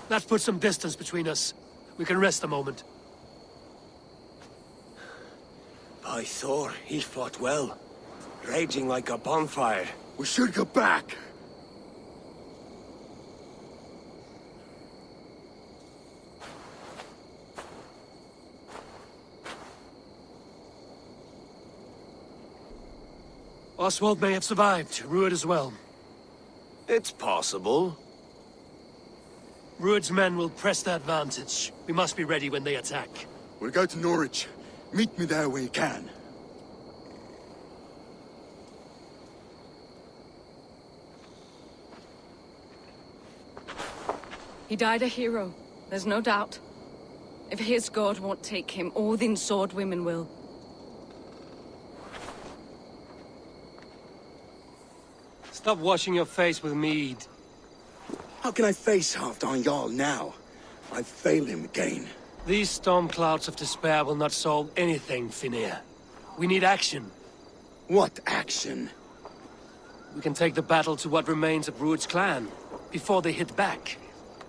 Let's put some distance between us. We can rest a moment. By Thor, he fought well. Raging like a bonfire. We should go back. Oswald may have survived, Ruud as well. It's possible. Ruud's men will press the advantage. We must be ready when they attack. We'll go to Norwich. Meet me there when you can. He died a hero, there's no doubt. If his god won't take him, Odin's sword women will. Stop washing your face with mead. How can I face Halfdan Jarl now? I failed him again. These storm clouds of despair will not solve anything, Finnir. We need action. What action? We can take the battle to what remains of Ruud's clan, before they hit back.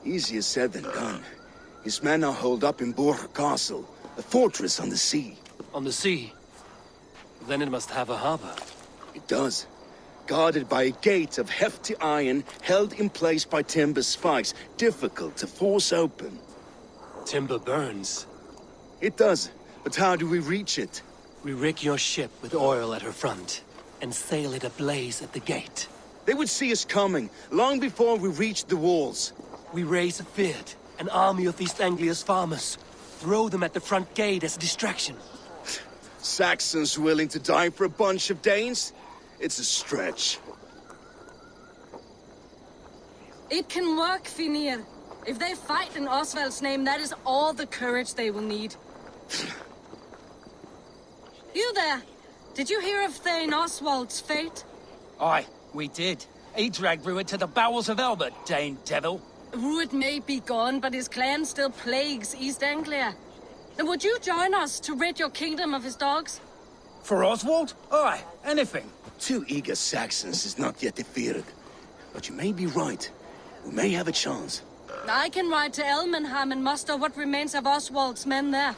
Easier said than done. His men are holed up in Borg Castle, a fortress on the sea. On the sea? Then it must have a harbor. It does. Guarded by a gate of hefty iron, held in place by timber spikes, difficult to force open. Timber burns. It does, but how do we reach it? We rig your ship with oil at her front, and sail it ablaze at the gate. They would see us coming, long before we reached the walls. We raise a Fyrd, an army of East Anglia's farmers. Throw them at the front gate as a distraction. Saxons willing to die for a bunch of Danes? It's a stretch. It can work, Finnir. If they fight in Oswald's name, that is all the courage they will need. You there! Did you hear of Thane Oswald's fate? Aye, we did. He dragged Ruud to the bowels of Elbert, Dane devil. Ruud may be gone, but his clan still plagues East Anglia. And would you join us to rid your kingdom of his dogs? For Oswald? Aye, anything. 2 eager Saxons is not yet defeated. But you may be right. We may have a chance. I can ride to Elmenham and muster what remains of Oswald's men there.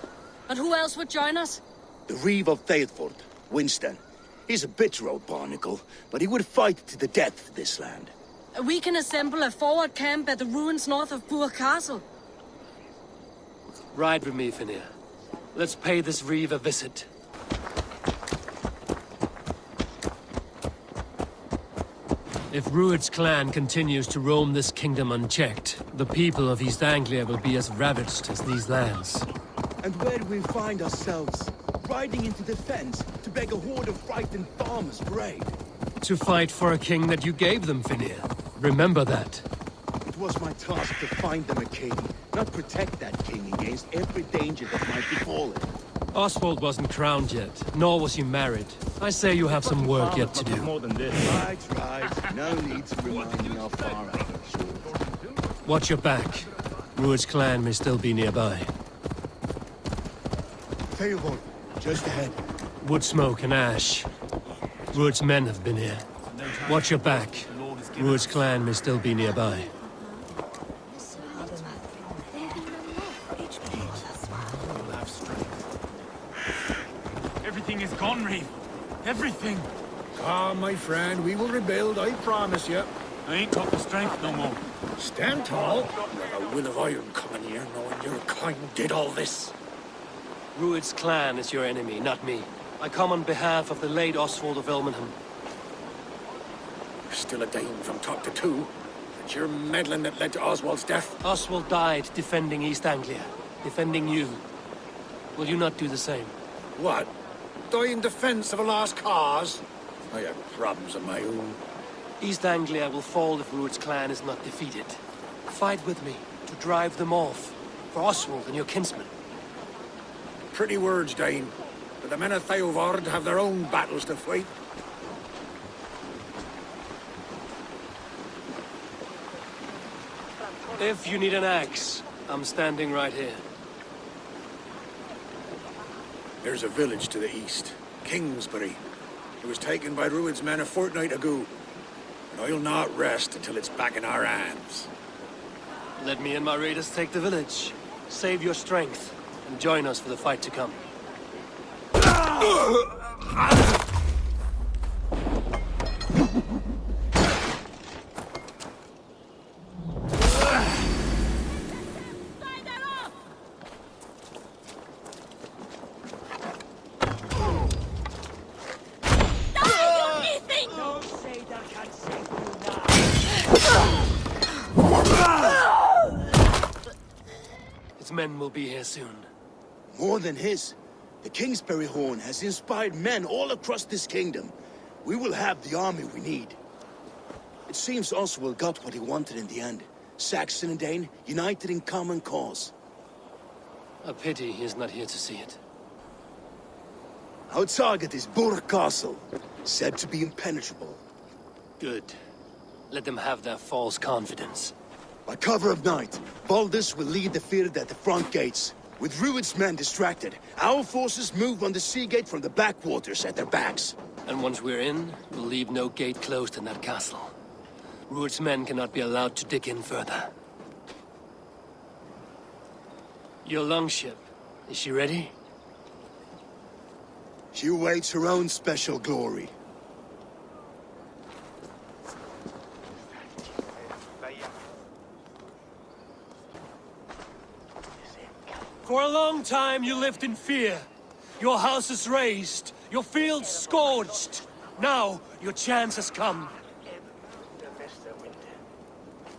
But who else would join us? The Reeve of Thetford, Winston. He's a bitter old barnacle, but he would fight to the death for this land. We can assemble a forward camp at the ruins north of Burg Castle. Ride with me, Finnir. Let's pay this Reeve a visit. If Ruud's clan continues to roam this kingdom unchecked, the people of East Anglia will be as ravaged as these lands. And where do we find ourselves? Riding into defense to beg a horde of frightened farmers for aid. To fight for a king that you gave them, Finnir. Remember that. It was my task to find them a king, not protect that king against every danger that might befall him. Oswald wasn't crowned yet, nor was he married. I say you have some work yet to do. More than this. Right. No need to remind me how far I fell short. Watch your back. Ruud's clan may still be nearby. Thetford, just ahead. Wood smoke and ash. Ruud's men have been here. Watch your back. Ruud's clan may still be nearby. Everything is gone, Reeve. Everything. Ah, my friend, we will rebuild, I promise you. I ain't got the strength no more. Stand tall. You're a will of iron coming here, knowing your kind did all this. Ruud's clan is your enemy, not me. I come on behalf of the late Oswald of Elmenham. You're still a Dane from top to two. It's your meddling that led to Oswald's death. Oswald died defending East Anglia, defending you. Will you not do the same? What? Die in defense of a lost cause? I have problems of my own. East Anglia will fall if Ruud's clan is not defeated. Fight with me to drive them off, for Oswald and your kinsmen. Pretty words, Dane. But the men of Thetford have their own battles to fight. If you need an axe, I'm standing right here. There's a village to the east, Kingsbury. It was taken by Ruud's men a fortnight ago. And I'll not rest until it's back in our hands. Let me and my raiders take the village. Save your strength, and join us for the fight to come. His men will be here soon. More than his. The Kingsbury Horn has inspired men all across this kingdom. We will have the army we need. It seems Oswald got what he wanted in the end. Saxon and Dane united in common cause. A pity he is not here to see it. Our target is Burg Castle, said to be impenetrable. Good. Let them have their false confidence. By cover of night, Baldus will lead the field at the front gates. With Rued's men distracted, our forces move on the sea gate from the backwaters at their backs. And once we're in, we'll leave no gate closed in that castle. Rued's men cannot be allowed to dig in further. Your longship, is she ready? She awaits her own special glory. For a long time you lived in fear. Your houses razed, your fields scorched. Now your chance has come.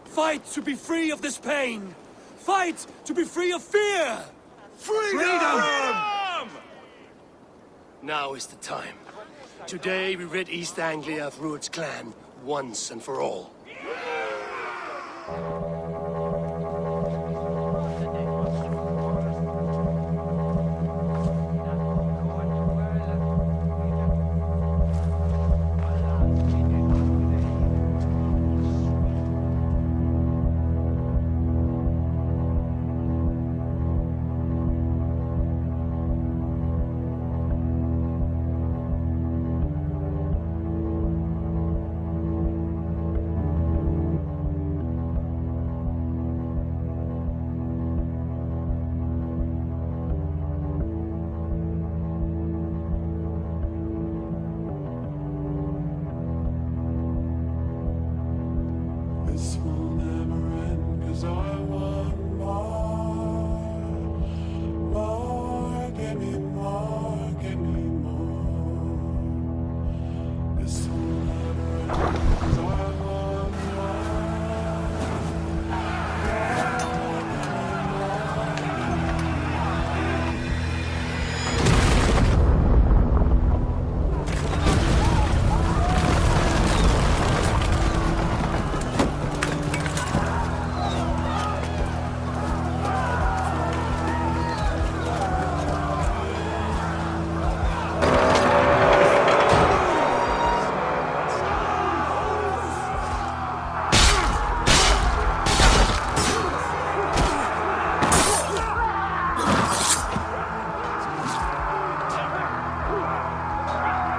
Fight to be free of this pain. Fight to be free of fear. Freedom! Now is the time. Today we rid East Anglia of Rued's clan once and for all. This will never end, 'cause I want more. More, give me more, give me more. This will never end, 'cause I want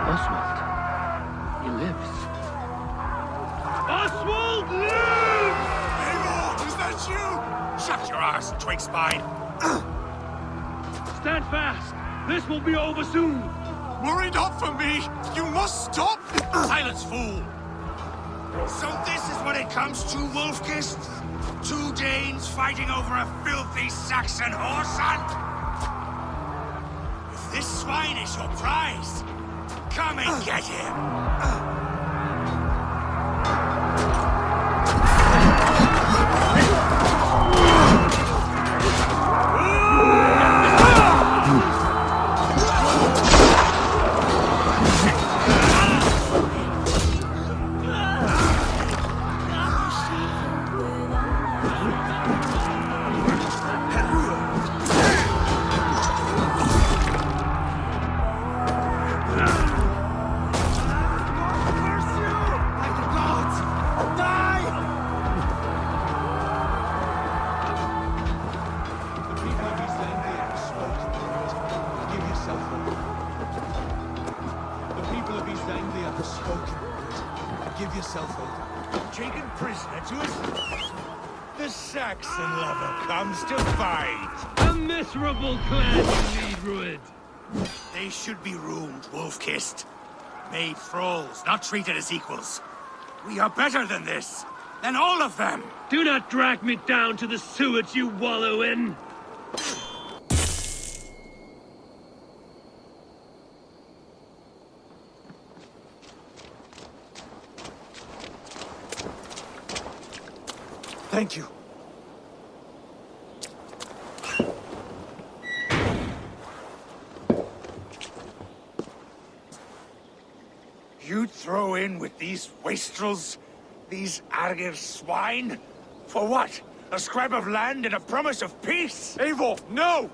Oswald. He lives. Oswald lives! Eivor, is that you? Shut your arse, twig spine. Stand fast. This will be over soon. Worry not for me. You must stop. Silence, fool. So this is what it comes to, Wolfkist? Two Danes fighting over a filthy Saxon horse hunt? If this swine is your prize, come and get him! Give yourself over. Taken prisoner to his... The Saxon lover comes to fight. A miserable clan you lead, Rued. They should be ruined, wolf-kissed. Made thralls, not treated as equals. We are better than this. Than all of them. Do not drag me down to the sewage you wallow in. Thank you. You'd throw in with these wastrels? These Argir swine? For what? A scrap of land and a promise of peace? Eivor, no!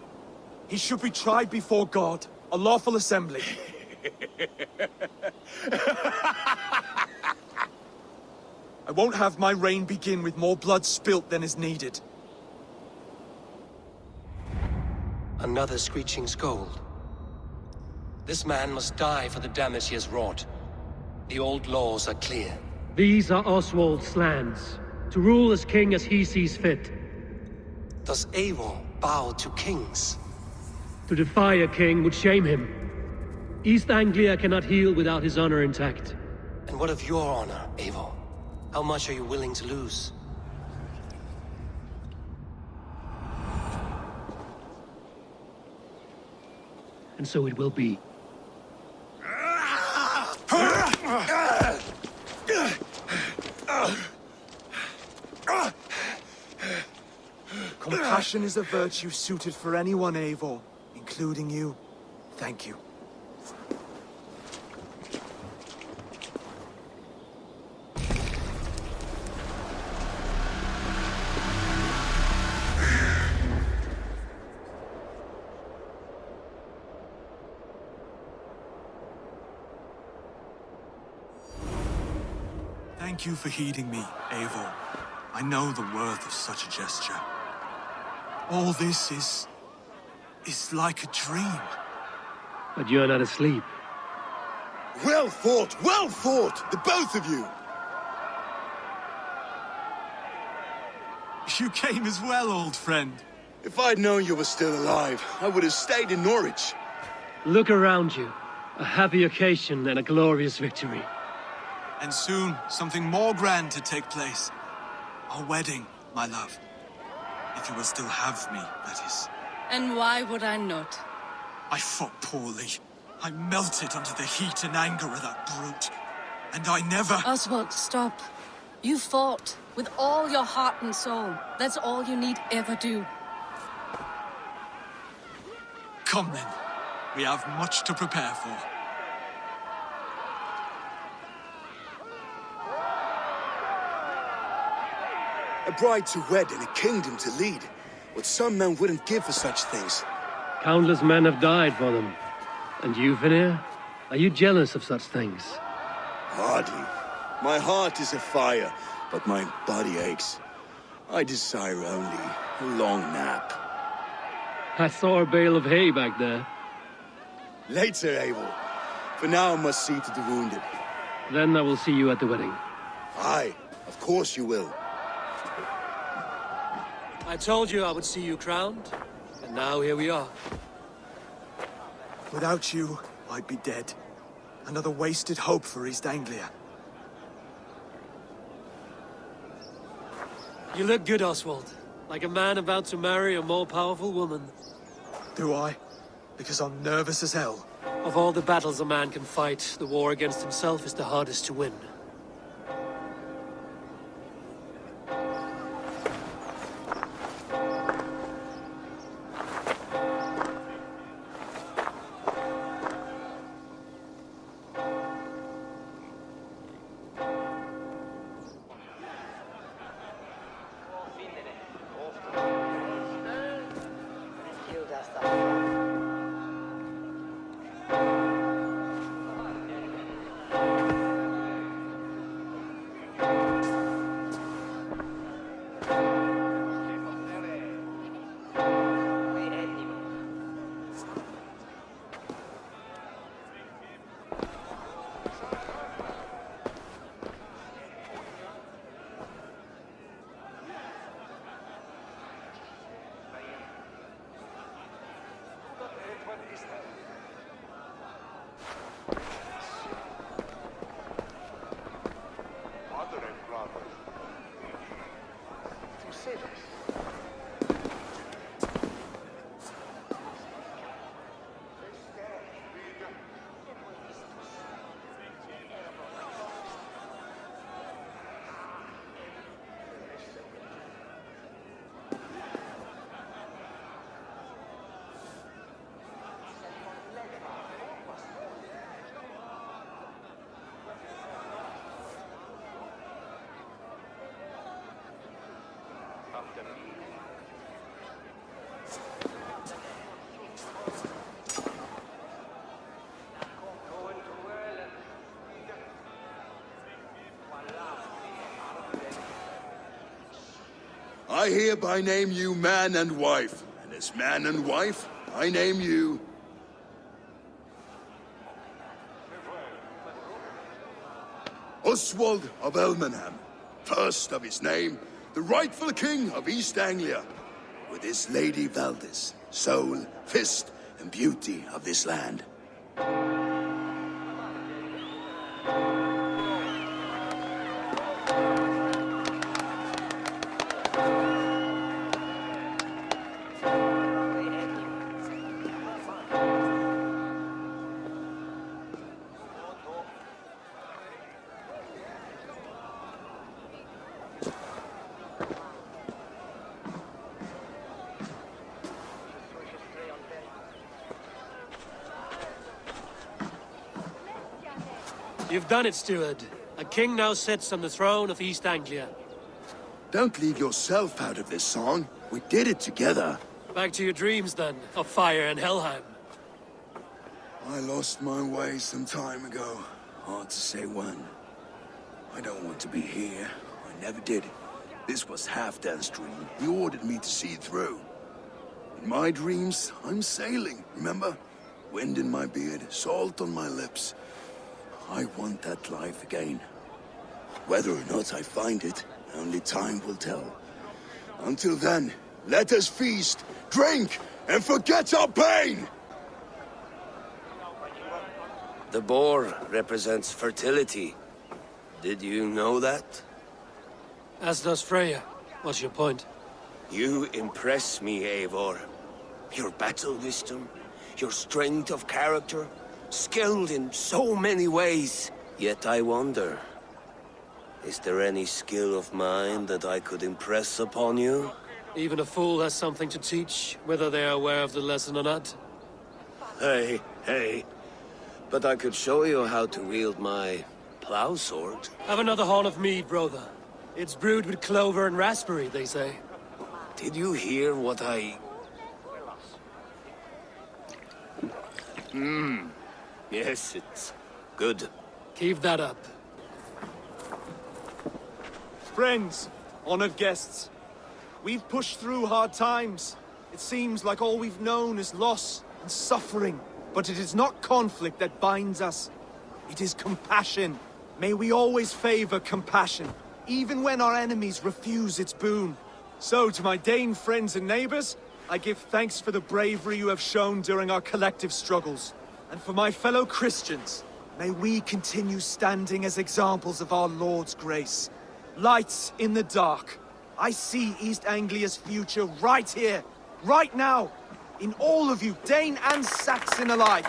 He should be tried before God, a lawful assembly. I won't have my reign begin with more blood spilt than is needed. Another screeching scold. This man must die for the damage he has wrought. The old laws are clear. These are Oswald's lands, to rule as king as he sees fit. Does Eivor bow to kings? To defy a king would shame him. East Anglia cannot heal without his honor intact. And what of your honor, Eivor? How much are you willing to lose? And so it will be. Compassion is a virtue suited for anyone, Eivor, including you. Thank you. Thank you for heeding me, Eivor. I know the worth of such a gesture. All this is like a dream. But you're not asleep. Well fought, the both of you! You came as well, old friend. If I'd known you were still alive, I would have stayed in Norwich. Look around you. A happy occasion and a glorious victory. And soon, something more grand to take place. Our wedding, my love. If you will still have me, that is. And why would I not? I fought poorly. I melted under the heat and anger of that brute. And I never... Oswald, stop. You fought with all your heart and soul. That's all you need ever do. Come then. We have much to prepare for. A bride to wed and a kingdom to lead. What some men wouldn't give for such things. Countless men have died for them. And you, Vanir? Are you jealous of such things? Hardly. My heart is afire, but my body aches. I desire only a long nap. I saw a bale of hay back there. Later, Eivor. For now, I must see to the wounded. Then I will see you at the wedding. Aye, of course you will. I told you I would see you crowned, and now here we are. Without you, I'd be dead. Another wasted hope for East Anglia. You look good, Oswald. Like a man about to marry a more powerful woman. Do I? Because I'm nervous as hell. Of all the battles a man can fight, the war against himself is the hardest to win. I hereby name you man and wife, and as man and wife, I name you... Oswald of Elmenham, first of his name, the rightful king of East Anglia, with his Lady Valdis, soul, fist, and beauty of this land. You've done it, steward. A king now sits on the throne of East Anglia. Don't leave yourself out of this song. We did it together. Back to your dreams, then, of fire and Helheim. I lost my way some time ago. Hard to say when. I don't want to be here. I never did. This was Halfdan's dream. He ordered me to see through. In my dreams, I'm sailing, remember? Wind in my beard, salt on my lips. I want that life again. Whether or not I find it, only time will tell. Until then, let us feast, drink, and forget our pain! The boar represents fertility. Did you know that? As does Freya. What's your point? You impress me, Eivor. Your battle wisdom, your strength of character, skilled in so many ways. Yet I wonder, is there any skill of mine that I could impress upon you? Even a fool has something to teach, whether they are aware of the lesson or not. Hey. But I could show you how to wield my plow sword. Have another horn of mead, brother. It's brewed with clover and raspberry, they say. Did you hear what I... Yes, it's good. Keep that up. Friends, honored guests, we've pushed through hard times. It seems like all we've known is loss and suffering. But it is not conflict that binds us. It is compassion. May we always favor compassion, even when our enemies refuse its boon. So, to my Dane friends and neighbors, I give thanks for the bravery you have shown during our collective struggles. And for my fellow Christians, may we continue standing as examples of our Lord's grace. Lights in the dark. I see East Anglia's future right here, right now, in all of you, Dane and Saxon alike.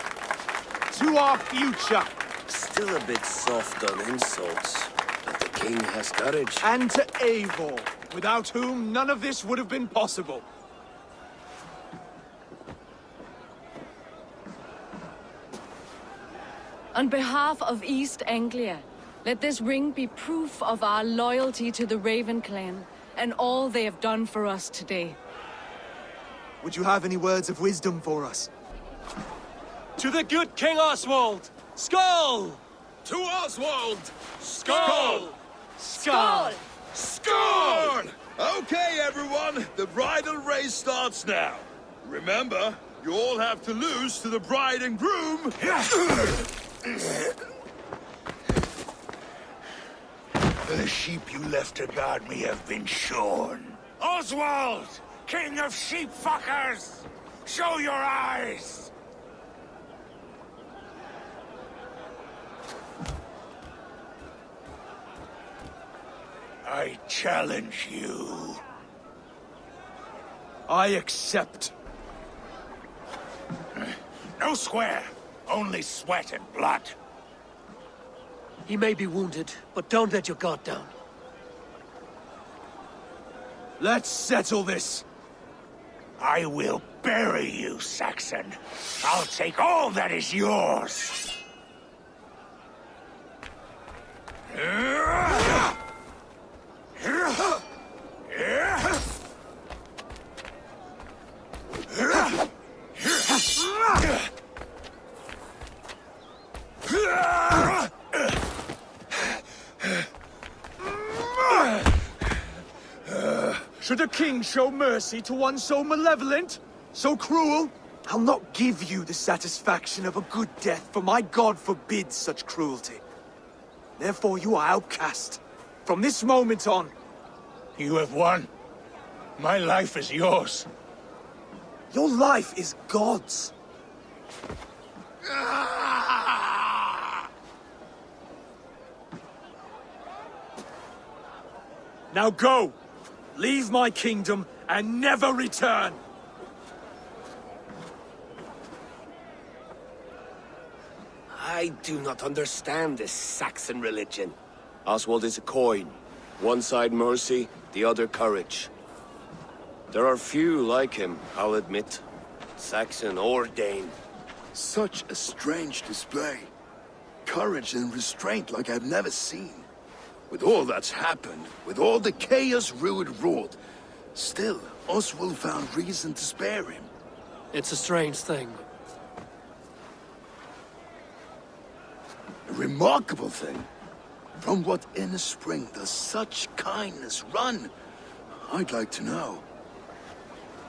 To our future. Still a bit soft on insults, but the king has courage. And to Eivor, without whom none of this would have been possible. On behalf of East Anglia, let this ring be proof of our loyalty to the Raven clan and all they have done for us today. Would you have any words of wisdom for us? To the good King Oswald! Skull! To Oswald! Skull! Skull! Scorn! Okay, everyone, the bridal race starts now. Remember, you all have to lose to the bride and groom. The sheep you left to guard me have been shorn. Oswald! King of sheep fuckers! Show your eyes! I challenge you. I accept. No square, only sweat and blood. He may be wounded, but don't let your guard down. Let's settle this. I will bury you, Saxon. I'll take all that is yours. Should a king show mercy to one so malevolent? So cruel? I'll not give you the satisfaction of a good death, for my god forbids such cruelty. Therefore you are outcast. From this moment on. You have won. My life is yours. Your life is God's. Now go! Leave my kingdom and never return! I do not understand this Saxon religion. Oswald is a coin. One side mercy, the other courage. There are few like him, I'll admit. Saxon or Dane. Such a strange display. Courage and restraint like I've never seen. With all that's happened, with all the chaos Rued wrought, still, Oswald found reason to spare him. It's a strange thing. A remarkable thing. From what inner spring does such kindness run? I'd like to know.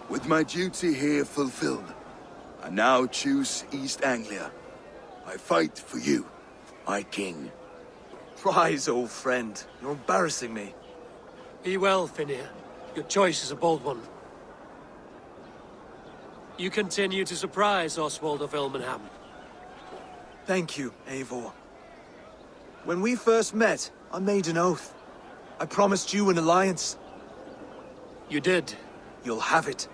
With my duty here fulfilled, I now choose East Anglia. I fight for you, my king. Rise, old friend. You're embarrassing me. Be well, Finir. Your choice is a bold one. You continue to surprise Oswald of Ilmenham. Thank you, Eivor. When we first met, I made an oath. I promised you an alliance. You did. You'll have it,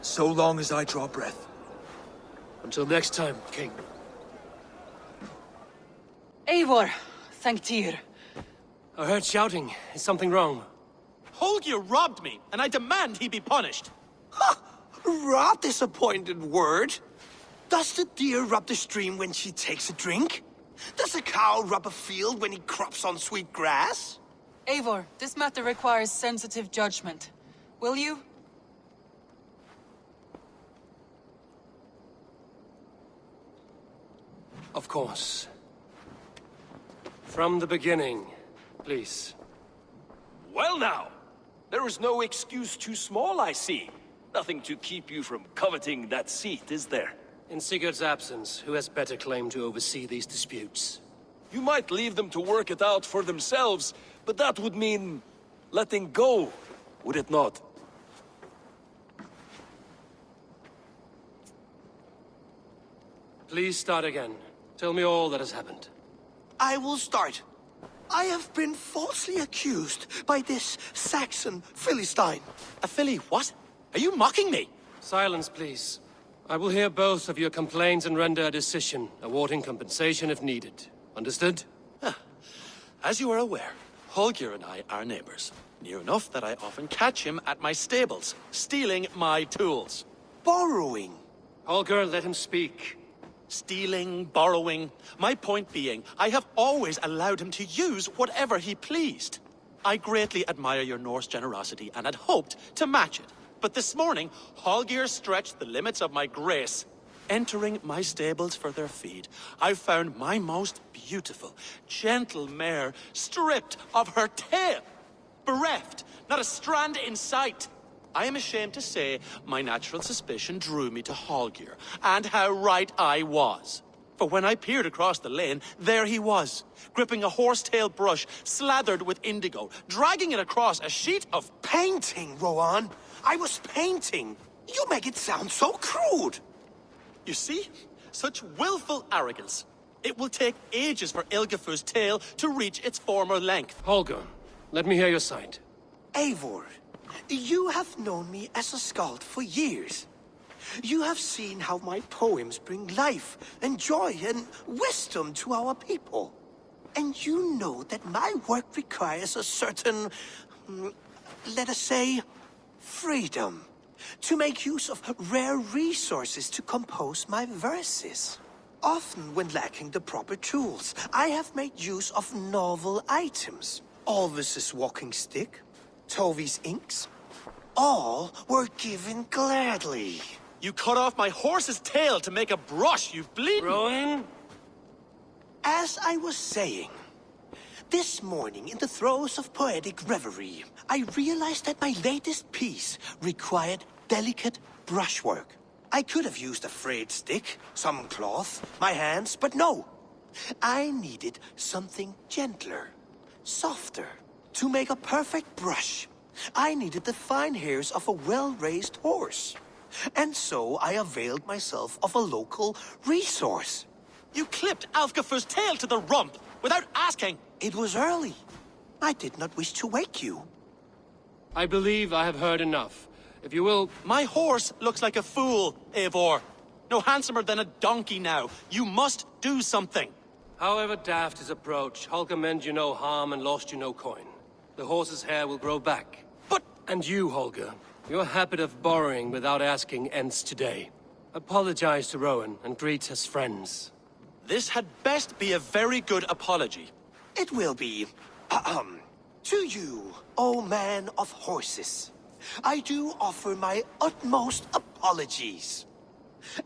so long as I draw breath. Until next time, King. Eivor, thank Tyr. I heard shouting. Is something wrong? Holger robbed me, and I demand he be punished. Ha! Rot disappointed word. Does the deer rub the stream when she takes a drink? Does a cow rub a field when he crops on sweet grass? Eivor, this matter requires sensitive judgment. Will you? Of course. From the beginning, please. Well now, there is no excuse too small, I see. Nothing to keep you from coveting that seat, is there? In Sigurd's absence, who has better claim to oversee these disputes? You might leave them to work it out for themselves, but that would mean letting go, would it not? Please start again. Tell me all that has happened. I will start. I have been falsely accused by this Saxon Philistine. A Philly what? Are you mocking me? Silence, please. I will hear both of your complaints and render a decision, awarding compensation if needed. Understood? As you are aware, Holger and I are neighbors. Near enough that I often catch him at my stables, stealing my tools. Borrowing. Holger, let him speak. Stealing, borrowing. My point being, I have always allowed him to use whatever he pleased. I greatly admire your Norse generosity and had hoped to match it. But this morning, Holger stretched the limits of my grace. Entering my stables for their feed, I found my most beautiful, gentle mare stripped of her tail. Bereft, not a strand in sight. I am ashamed to say my natural suspicion drew me to Holger, and how right I was. For when I peered across the lane, there he was, gripping a horsetail brush slathered with indigo, dragging it across a sheet of painting, Rowan. I was painting. You make it sound so crude. You see? Such willful arrogance. It will take ages for Ilgefu's tail to reach its former length. Holger, let me hear your side. Eivor, you have known me as a skald for years. You have seen how my poems bring life and joy and wisdom to our people. And you know that my work requires a certain, let us say, freedom. To make use of rare resources to compose my verses. Often when lacking the proper tools, I have made use of novel items. Alvis's walking stick, Tovi's inks. All were given gladly. You cut off my horse's tail to make a brush, you bleeding... Rowan? As I was saying, This morning, in the throes of poetic reverie, I realized that my latest piece required delicate brushwork. I could have used a frayed stick, some cloth, my hands, but no. I needed something gentler, softer. To make a perfect brush, I needed the fine hairs of a well-raised horse. And so I availed myself of a local resource. You clipped Alfgafur's tail to the rump without asking. It was early. I did not wish to wake you. I believe I have heard enough. If you will... My horse looks like a fool, Eivor. No handsomer than a donkey now. You must do something. However daft his approach, Holger meant you no harm and lost you no coin. The horse's hair will grow back. But... And you, Holger, your habit of borrowing without asking ends today. Apologize to Rowan and greet as friends. This had best be a very good apology. It will be. To you, O man of horses, I do offer my utmost apologies.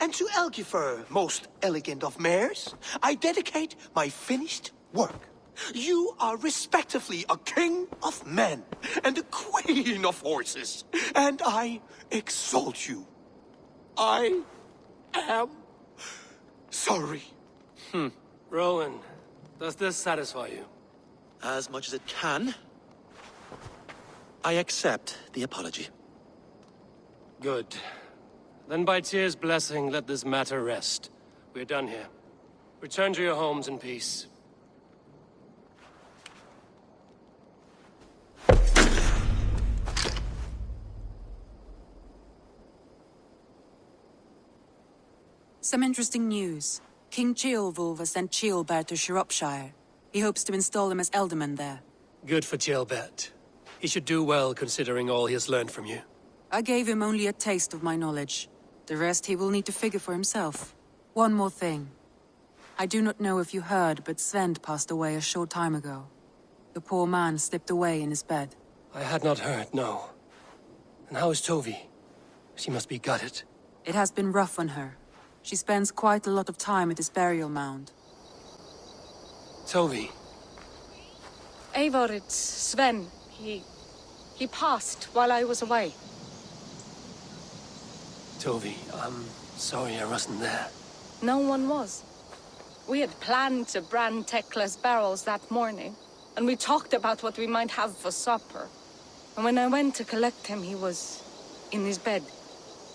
And to Elgifer, most elegant of mares, I dedicate my finished work. You are respectively a king of men and a queen of horses, and I exalt you. I am sorry. Rowan, does this satisfy you? As much as it can. I accept the apology. Good. Then by Tyr's blessing, let this matter rest. We're done here. Return to your homes in peace. Some interesting news. King Ceolwulf has sent Ceolbert to Shropshire. He hopes to install him as Elderman there. Good for Ceolbert. He should do well considering all he has learned from you. I gave him only a taste of my knowledge. The rest he will need to figure for himself. One more thing. I do not know if you heard, but Svend passed away a short time ago. The poor man slipped away in his bed. I had not heard, no. And how is Tovi? She must be gutted. It has been rough on her. She spends quite a lot of time at his burial mound. Tovi. Eivor, it's Sven. He passed while I was away. Tovi, I'm sorry I wasn't there. No one was. We had planned to brand Tekla's barrels that morning, and we talked about what we might have for supper. And when I went to collect him, he was in his bed.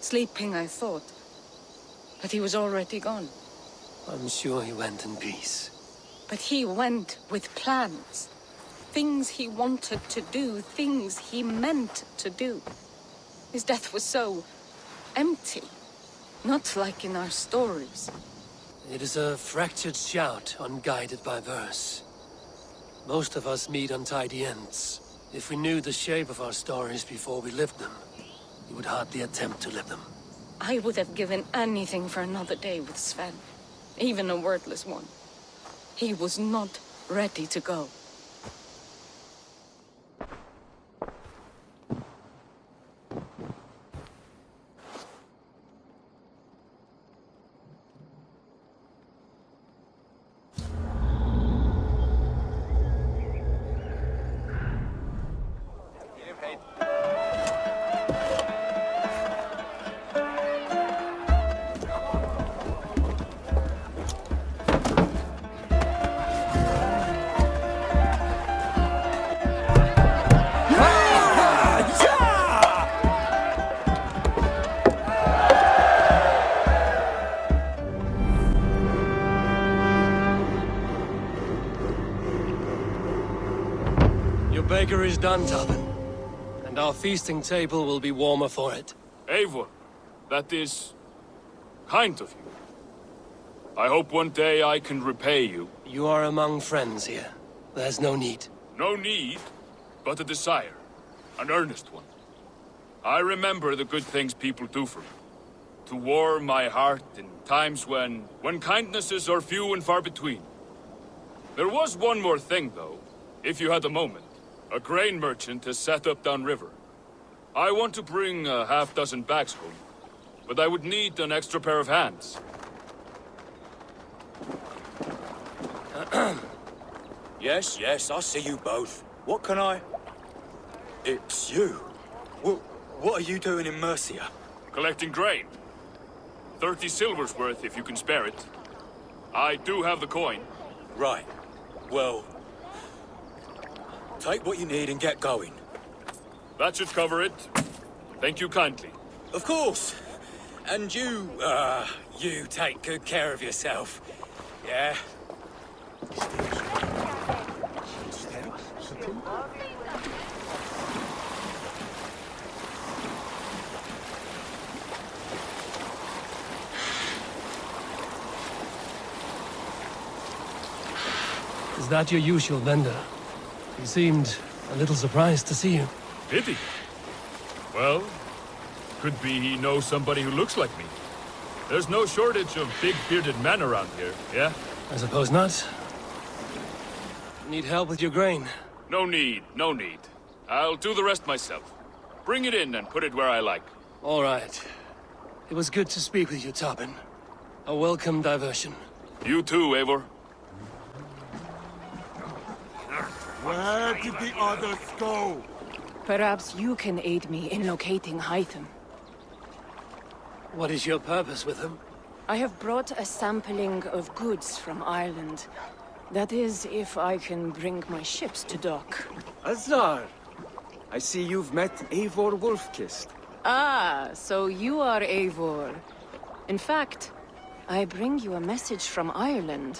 Sleeping, I thought. But he was already gone. I'm sure he went in peace. But he went with plans. Things he wanted to do, things he meant to do. His death was so empty. Not like in our stories. It is a fractured shout, unguided by verse. Most of us meet untidy ends. If we knew the shape of our stories before we lived them, we would hardly attempt to live them. I would have given anything for another day with Sven. Even a wordless one. He was not ready to go. Baker is done, Tavin. And our feasting table will be warmer for it. Eivor, that is kind of you. I hope one day I can repay you. You are among friends here. There's no need. No need, but a desire. An earnest one. I remember the good things people do for me. To warm my heart in times when kindnesses are few and far between. There was one more thing, though, if you had a moment. A grain merchant has set up downriver. I want to bring a half-dozen bags home, but I would need an extra pair of hands. Yes, yes, I see you both. What can I... It's you. What are you doing in Mercia? Collecting grain. 30 silver's worth if you can spare it. I do have the coin. Right. Well... take what you need and get going. That should cover it. Thank you kindly. Of course. And you take good care of yourself. Yeah? Is that your usual vendor? He seemed a little surprised to see you. Did he? Well, could be he knows somebody who looks like me. There's no shortage of big bearded men around here, yeah? I suppose not. Need help with your grain? No need, no need. I'll do the rest myself. Bring it in and put it where I like. All right. It was good to speak with you, Tobin. A welcome diversion. You too, Eivor. Where did the others go? Perhaps you can aid me in locating Hytham. What is your purpose with him? I have brought a sampling of goods from Ireland. That is, if I can bring my ships to dock. Azar! I see you've met Eivor Wolfkist. Ah, so you are Eivor. In fact, I bring you a message from Ireland.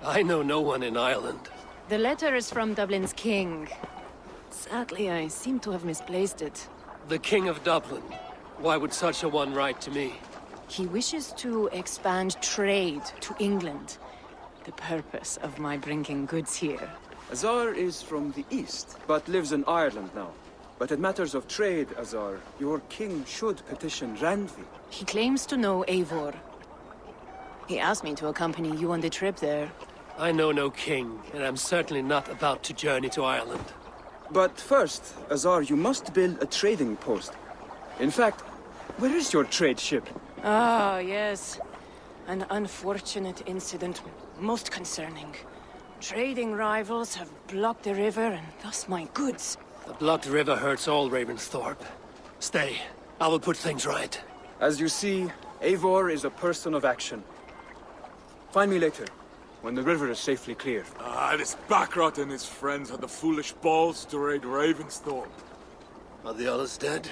I know no one in Ireland. The letter is from Dublin's king. Sadly, I seem to have misplaced it. The King of Dublin. Why would such a one write to me? He wishes to expand trade to England. The purpose of my bringing goods here. Azar is from the east, but lives in Ireland now. But in matters of trade, Azar, your king should petition Randvi. He claims to know Eivor. He asked me to accompany you on the trip there. I know no king, and I'm certainly not about to journey to Ireland. But first, Azar, you must build a trading post. In fact, where is your trade ship? Ah, yes. An unfortunate incident, most concerning. Trading rivals have blocked the river, and thus my goods. The blocked river hurts all Ravensthorpe. Stay. I will put things right. As you see, Eivor is a person of action. Find me later, when the river is safely clear. This Backrot and his friends had the foolish balls to raid Ravensthorpe. Are the others dead?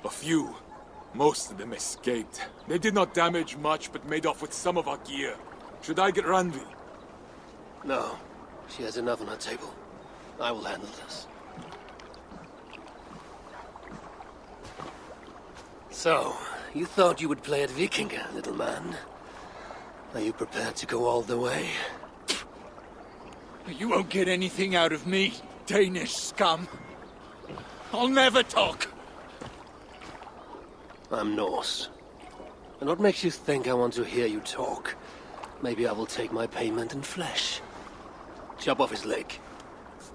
A few. Most of them escaped. They did not damage much, but made off with some of our gear. Should I get Randvi? No. She has enough on her table. I will handle this. So, you thought you would play at Vikinga, little man? Are you prepared to go all the way? You won't get anything out of me, Danish scum. I'll never talk. I'm Norse. And what makes you think I want to hear you talk? Maybe I will take my payment in flesh. Chop off his leg.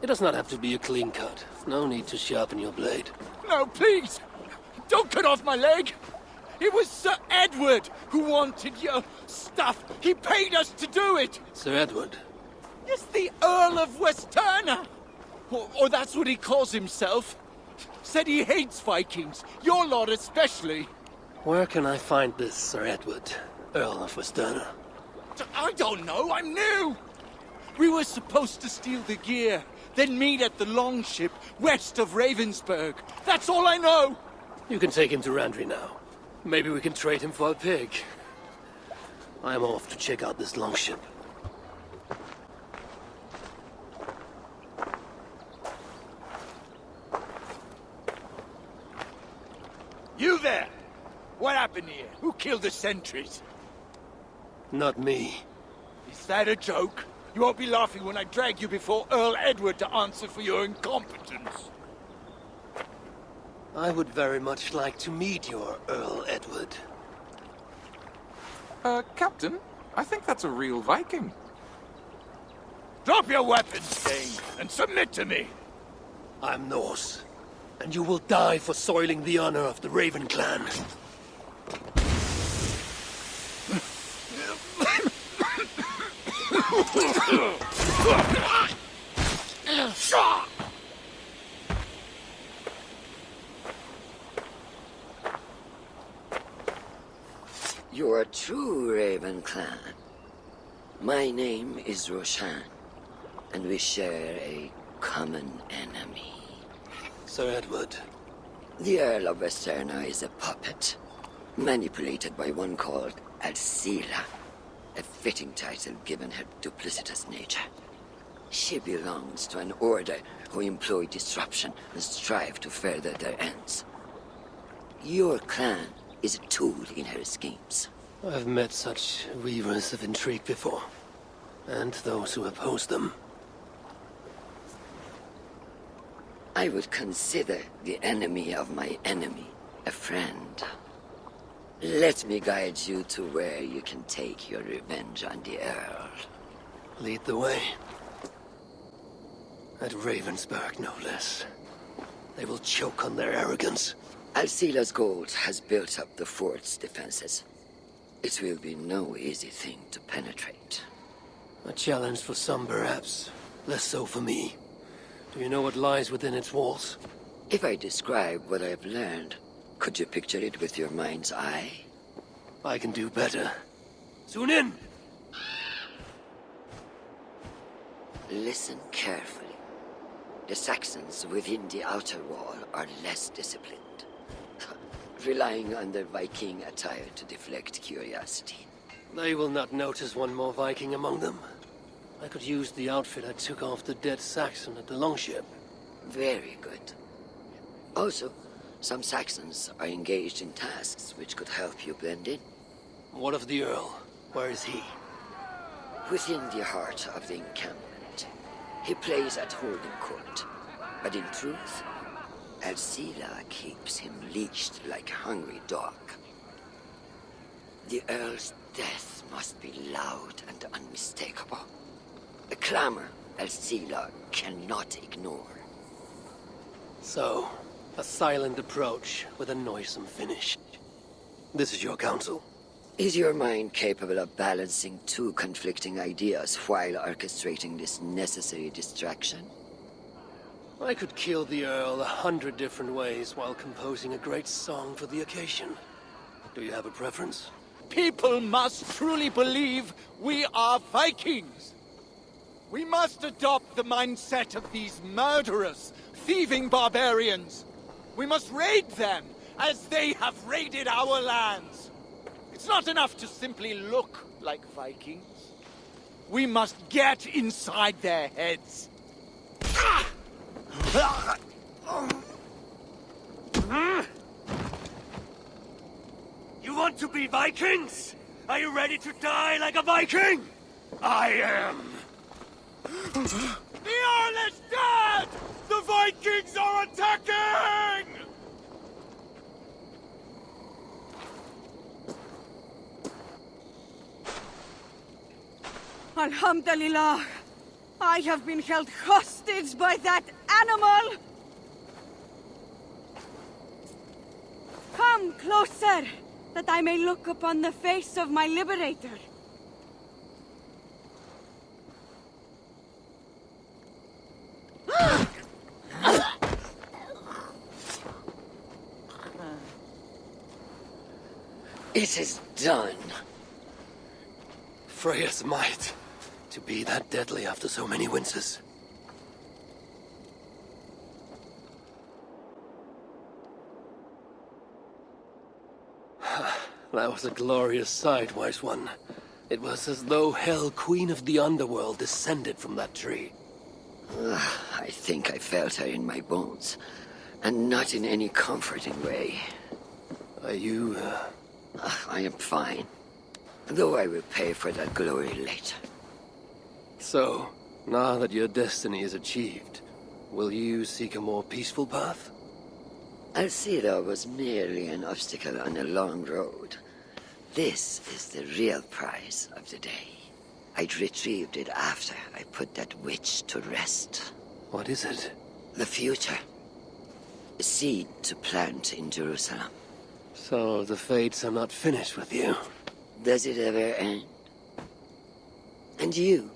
It does not have to be a clean cut. No need to sharpen your blade. No, please! Don't cut off my leg! It was Sir Edward who wanted your stuff. He paid us to do it! Sir Edward? Yes, the Earl of Westerna! Or that's what he calls himself. Said he hates Vikings, your lot especially. Where can I find this Sir Edward, Earl of Westerna? I don't know, I'm new! We were supposed to steal the gear, then meet at the longship west of Ravensburg. That's all I know! You can take him to Randvi now. Maybe we can trade him for a pig. I'm off to check out this longship. You there! What happened here? Who killed the sentries? Not me. Is that a joke? You won't be laughing when I drag you before Earl Edward to answer for your incompetence. I would very much like to meet your Earl Edward. Captain, I think that's a real Viking. Drop your weapons, Dane, and submit to me! I'm Norse, and you will die for soiling the honor of the Raven clan. You're a true Raven clan. My name is Roshan, and we share a common enemy. Sir Edward. The Earl of Westerna is a puppet, manipulated by one called Alcila, a fitting title given her duplicitous nature. She belongs to an order who employ disruption and strive to further their ends. Your clan is a tool in her schemes. I've met such weavers of intrigue before, and those who oppose them. I would consider the enemy of my enemy a friend. Let me guide you to where you can take your revenge on the Earl. Lead the way. At Ravensburg, no less. They will choke on their arrogance. Alcila's gold has built up the fort's defenses. It will be no easy thing to penetrate. A challenge for some, perhaps. Less so for me. Do you know what lies within its walls? If I describe what I've learned, could you picture it with your mind's eye? I can do better. Soon in! Listen carefully. The Saxons within the outer wall are less disciplined, relying on their Viking attire to deflect curiosity. They will not notice one more Viking among them. I could use the outfit I took off the dead Saxon at the Longship. Very good. Also, some Saxons are engaged in tasks which could help you blend in. What of the Earl? Where is he? Within the heart of the encampment. He plays at holding court, but in truth, Alcila keeps him leashed like a hungry dog. The Earl's death must be loud and unmistakable. A clamor Alcila cannot ignore. So, a silent approach with a noisome finish. This is your counsel. Is your mind capable of balancing two conflicting ideas while orchestrating this necessary distraction? I could kill the Earl 100 different ways while composing a great song for the occasion. Do you have a preference? People must truly believe we are Vikings. We must adopt the mindset of these murderous, thieving barbarians. We must raid them as they have raided our lands. It's not enough to simply look like Vikings. We must get inside their heads. You want to be Vikings? Are you ready to die like a Viking? I am. The Earl is dead! The Vikings are attacking! Alhamdulillah! I have been held hostage by that animal! Come closer, that I may look upon the face of my liberator. It is done. Freya's might. To be that deadly after so many winces. That was a glorious sight, Wise One. It was as though Hell, Queen of the Underworld, descended from that tree. I think I felt her in my bones, and not in any comforting way. Are you, I am fine, though I will pay for that glory later. So, now that your destiny is achieved, will you seek a more peaceful path? Alcila was merely an obstacle on a long road. This is the real prize of the day. I'd retrieved it after I put that witch to rest. What is it? The future. A seed to plant in Jerusalem. So the fates are not finished with you? Does it ever end? And you?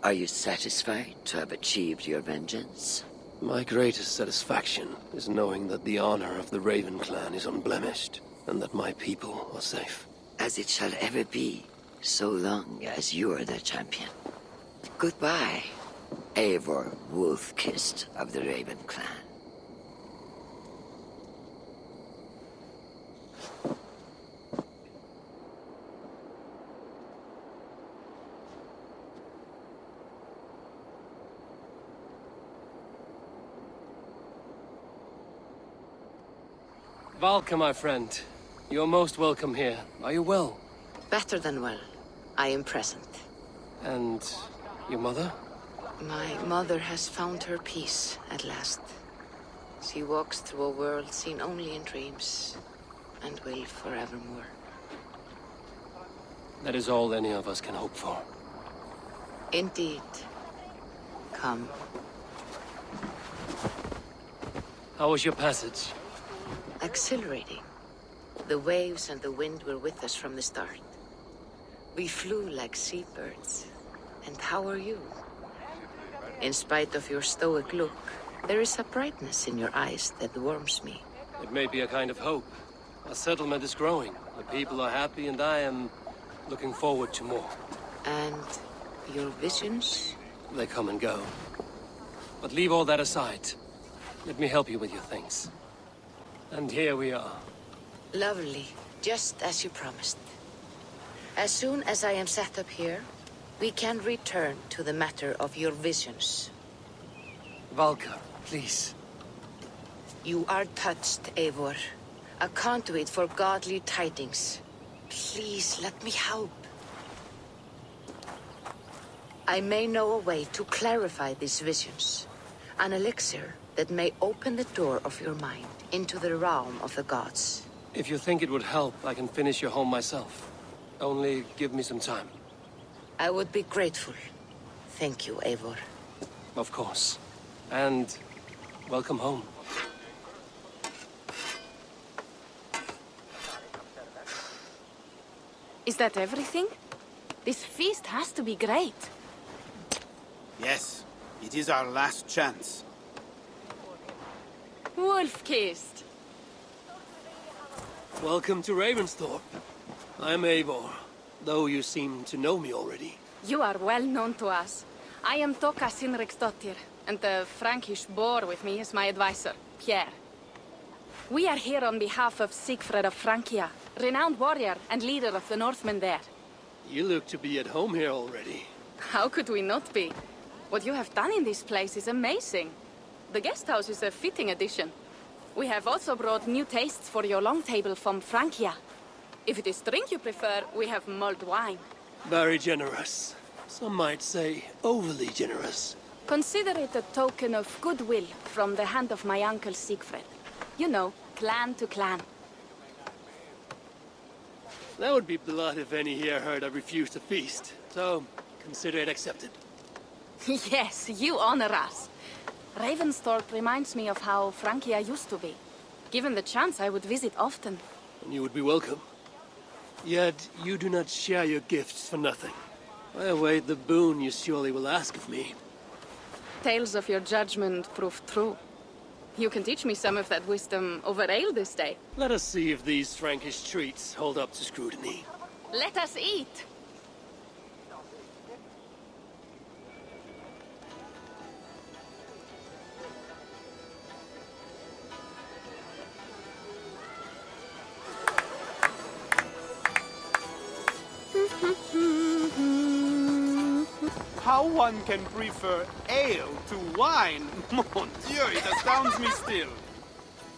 Are you satisfied to have achieved your vengeance? My greatest satisfaction is knowing that the honor of the Raven clan is unblemished, and that my people are safe. As it shall ever be, so long as you are the champion. Goodbye, Eivor Wolf-Kissed of the Raven clan. Valka, my friend. You're most welcome here. Are you well? Better than well. I am present. And your mother? My mother has found her peace at last. She walks through a world seen only in dreams, and will forevermore. That is all any of us can hope for. Indeed. Come. How was your passage? Exhilarating. The waves and the wind were with us from the start. We flew like seabirds. And how are you? In spite of your stoic look, there is a brightness in your eyes that warms me. It may be a kind of hope. Our settlement is growing. The people are happy, and I am looking forward to more. And your visions? They come and go. But leave all that aside. Let me help you with your things. And here we are. Lovely, just as you promised. As soon as I am set up here, we can return to the matter of your visions. Valka, please. You are touched, Eivor. A conduit for godly tidings. Please, let me help. I may know a way to clarify these visions. An elixir that may open the door of your mind into the realm of the gods. If you think it would help, I can finish your home myself. Only give me some time. I would be grateful. Thank you, Eivor. Of course. And welcome home. Is that everything? This feast has to be great. Yes, it is our last chance. Wolf-Kissed. Welcome to Ravensthorpe. I'm Eivor, though you seem to know me already. You are well known to us. I am Toka Sinriksdottir, and the Frankish boar with me is my advisor, Pierre. We are here on behalf of Sigfred of Francia, renowned warrior and leader of the Northmen there. You look to be at home here already. How could we not be? What you have done in this place is amazing. The guest house is a fitting addition. We have also brought new tastes for your long table from Francia. If it is drink you prefer, we have mulled wine. Very generous. Some might say overly generous. Consider it a token of goodwill from the hand of my uncle Sigfred. You know, clan to clan. That would be blood if any here heard I refused to feast. So, consider it accepted. Yes, you honor us. Ravensthorpe reminds me of how Francia used to be. Given the chance, I would visit often. And you would be welcome. Yet, you do not share your gifts for nothing. I await the boon you surely will ask of me. Tales of your judgment proved true. You can teach me some of that wisdom over ale this day. Let us see if these Frankish treats hold up to scrutiny. Let us eat! How one can prefer ale to wine? Mon Dieu, it astounds me still.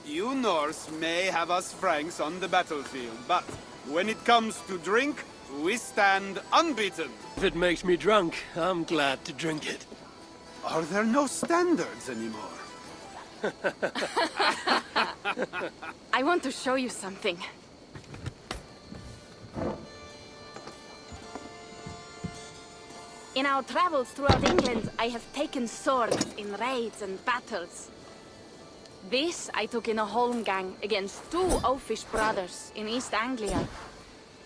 You Norse may have us Franks on the battlefield, but when it comes to drink, we stand unbeaten. If it makes me drunk, I'm glad to drink it. Are there no standards anymore? I want to show you something. In our travels throughout England, I have taken swords in raids and battles. This I took in a holmgang against 2 oafish brothers in East Anglia.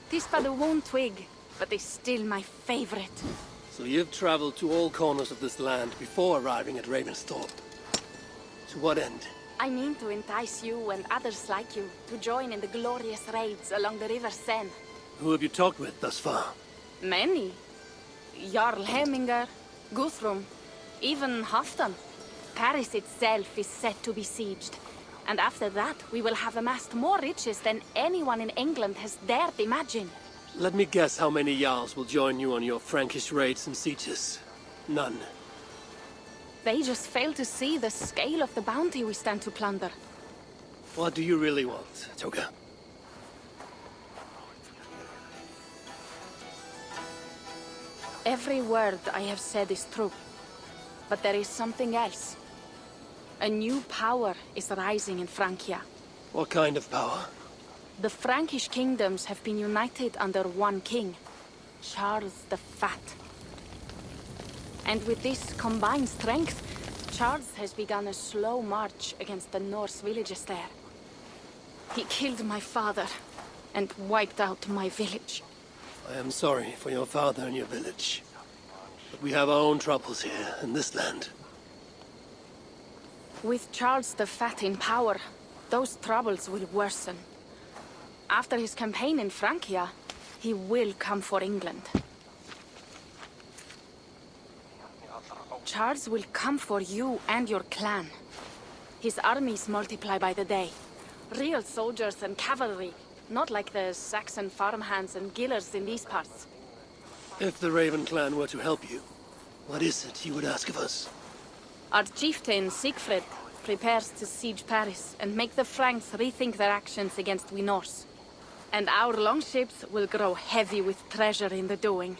'Tis but a worn twig, but is still my favorite. So you've traveled to all corners of this land before arriving at Ravensthorpe. To what end? I mean to entice you and others like you to join in the glorious raids along the River Seine. Who have you talked with thus far? Many. Jarl Hemminger, Guthrum, even Halfdan. Paris itself is set to be besieged. And after that, we will have amassed more riches than anyone in England has dared imagine. Let me guess how many Jarls will join you on your Frankish raids and sieges. None. They just fail to see the scale of the bounty we stand to plunder. What do you really want, Toga? Every word I have said is true. But there is something else. A new power is rising in Francia. What kind of power? The Frankish kingdoms have been united under one king, Charles the Fat. And with this combined strength, Charles has begun a slow march against the Norse villages there. He killed my father and wiped out my village. I am sorry for your father and your village. But we have our own troubles here in this land. With Charles the Fat in power, those troubles will worsen. After his campaign in Francia, he will come for England. Charles will come for you and your clan. His armies multiply by the day. Real soldiers and cavalry, not like the Saxon farmhands and gillers in these parts. If the Raven clan were to help you, what is it you would ask of us? Our chieftain, Siegfried, prepares to siege Paris and make the Franks rethink their actions against we Norse. And our longships will grow heavy with treasure in the doing.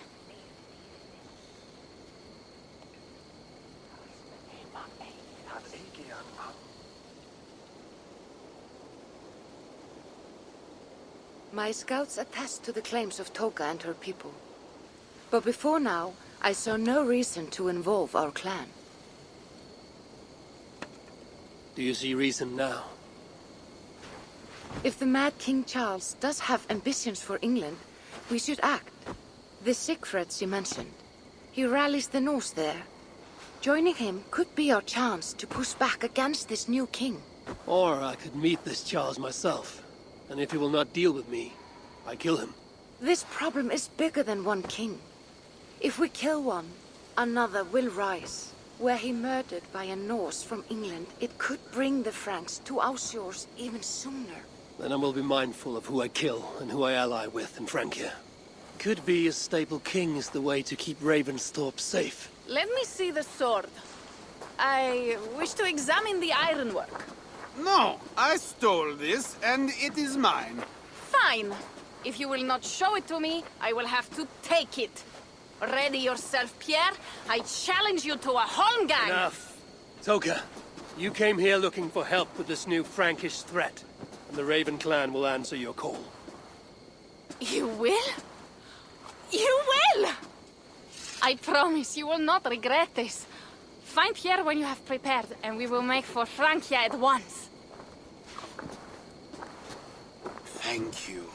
My scouts attest to the claims of Toga and her people. But before now, I saw no reason to involve our clan. Do you see reason now? If the mad King Charles does have ambitions for England, we should act. The Siegfrieds you mentioned, he rallies the Norse there. Joining him could be our chance to push back against this new king. Or I could meet this Charles myself. And if he will not deal with me, I kill him. This problem is bigger than one king. If we kill one, another will rise. Were he murdered by a Norse from England, it could bring the Franks to our shores even sooner. Then I will be mindful of who I kill and who I ally with in Francia. Could be a stable king is the way to keep Ravensthorpe safe. Let me see the sword. I wish to examine the ironwork. No, I stole this, and it is mine. Fine. If you will not show it to me, I will have to take it. Ready yourself, Pierre. I challenge you to a holmgang. Enough. Toga, you came here looking for help with this new Frankish threat, and the Raven clan will answer your call. You will? You will! I promise you will not regret this. Find Pierre when you have prepared, and we will make for Francia at once. Thank you.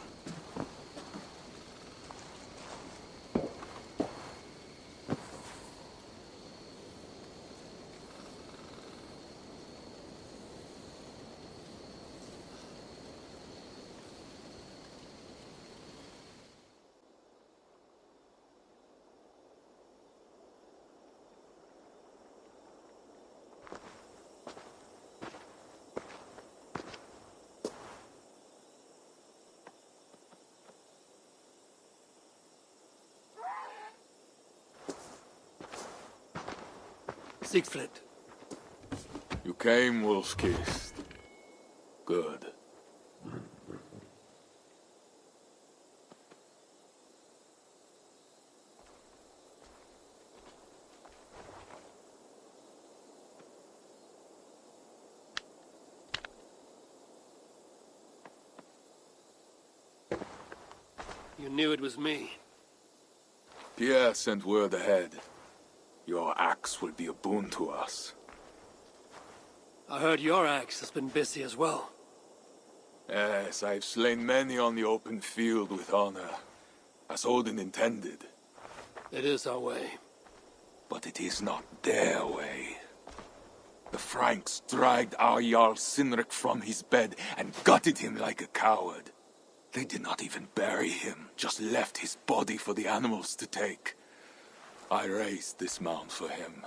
Siegfried. You came, Wolf-Kissed. Good. You knew it was me. Pierre sent word ahead. Your axe will be a boon to us. I heard your axe has been busy as well. Yes, I've slain many on the open field with honor, as Odin intended. It is our way. But it is not their way. The Franks dragged our Jarl Sinric from his bed and gutted him like a coward. They did not even bury him, just left his body for the animals to take. I raised this mound for him.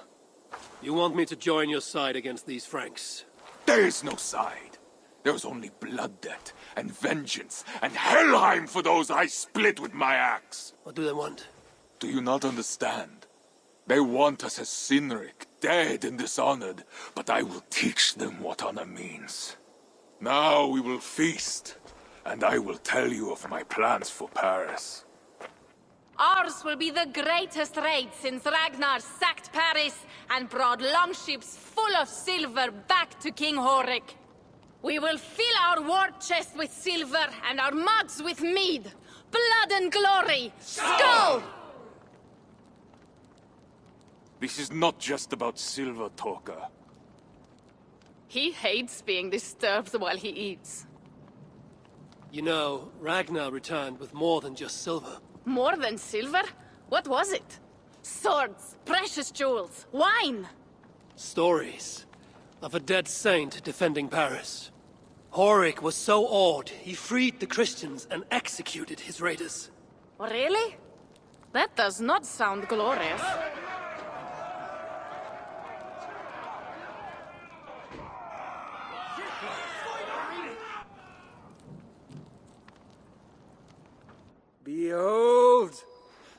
You want me to join your side against these Franks? There is no side. There is only blood debt and vengeance and Helheim for those I split with my axe. What do they want? Do you not understand? They want us as Sinric, dead and dishonored, but I will teach them what honor means. Now we will feast, and I will tell you of my plans for Paris. Ours will be the greatest raid since Ragnar sacked Paris and brought longships full of silver back to King Horik. We will fill our war chest with silver and our mugs with mead. Blood and glory! Skull! This is not just about silver, Toka. He hates being disturbed while he eats. You know, Ragnar returned with more than just silver. More than silver? What was it? Swords, precious jewels, wine! Stories of a dead saint defending Paris. Horik was so awed, he freed the Christians and executed his raiders. Really? That does not sound glorious. Behold,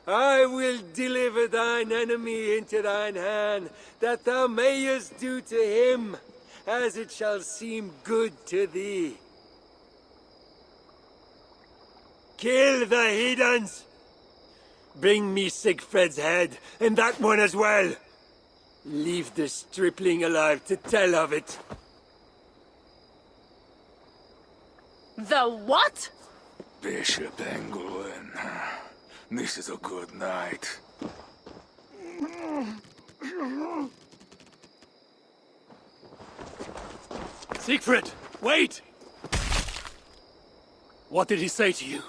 I will deliver thine enemy into thine hand, that thou mayest do to him as it shall seem good to thee. Kill the heathens! Bring me Sigfred's head, and that one as well. Leave the stripling alive to tell of it. The what? Bishop Engelwin, this is a good night. Siegfried, wait! What did he say to you?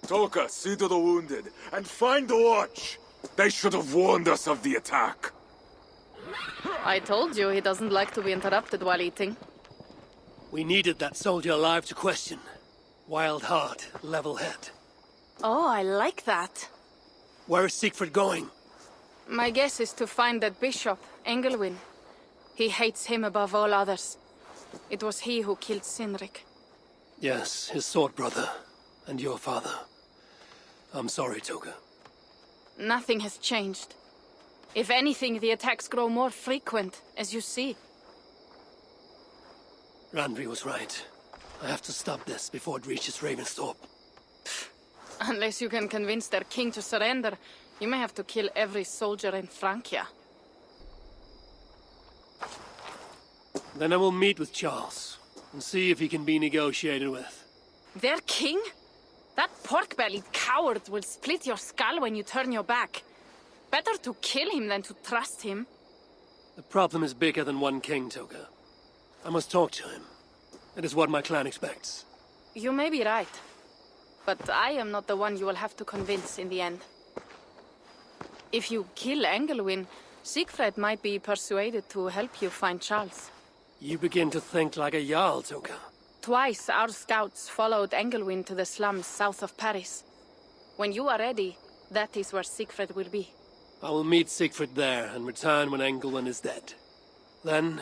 Toka, see to the wounded, and find the watch! They should have warned us of the attack. I told you he doesn't like to be interrupted while eating. We needed that soldier alive to question. Wild heart, level head. Oh, I like that. Where is Siegfried going? My guess is to find that bishop, Engelwin. He hates him above all others. It was he who killed Sinric. Yes, his sword brother. And your father. I'm sorry, Toga. Nothing has changed. If anything, the attacks grow more frequent, as you see. Randvi was right. I have to stop this before it reaches Ravensthorpe. Unless you can convince their king to surrender, you may have to kill every soldier in Francia. Then I will meet with Charles, and see if he can be negotiated with. Their king? That pork-bellied coward will split your skull when you turn your back. Better to kill him than to trust him. The problem is bigger than one king, Toga. I must talk to him. It is what my clan expects. You may be right. But I am not the one you will have to convince in the end. If you kill Engelwin, Siegfried might be persuaded to help you find Charles. You begin to think like a Jarl, Toga. Twice our scouts followed Engelwin to the slums south of Paris. When you are ready, that is where Siegfried will be. I will meet Siegfried there and return when Engelwin is dead. Then,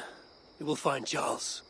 we will find Charles.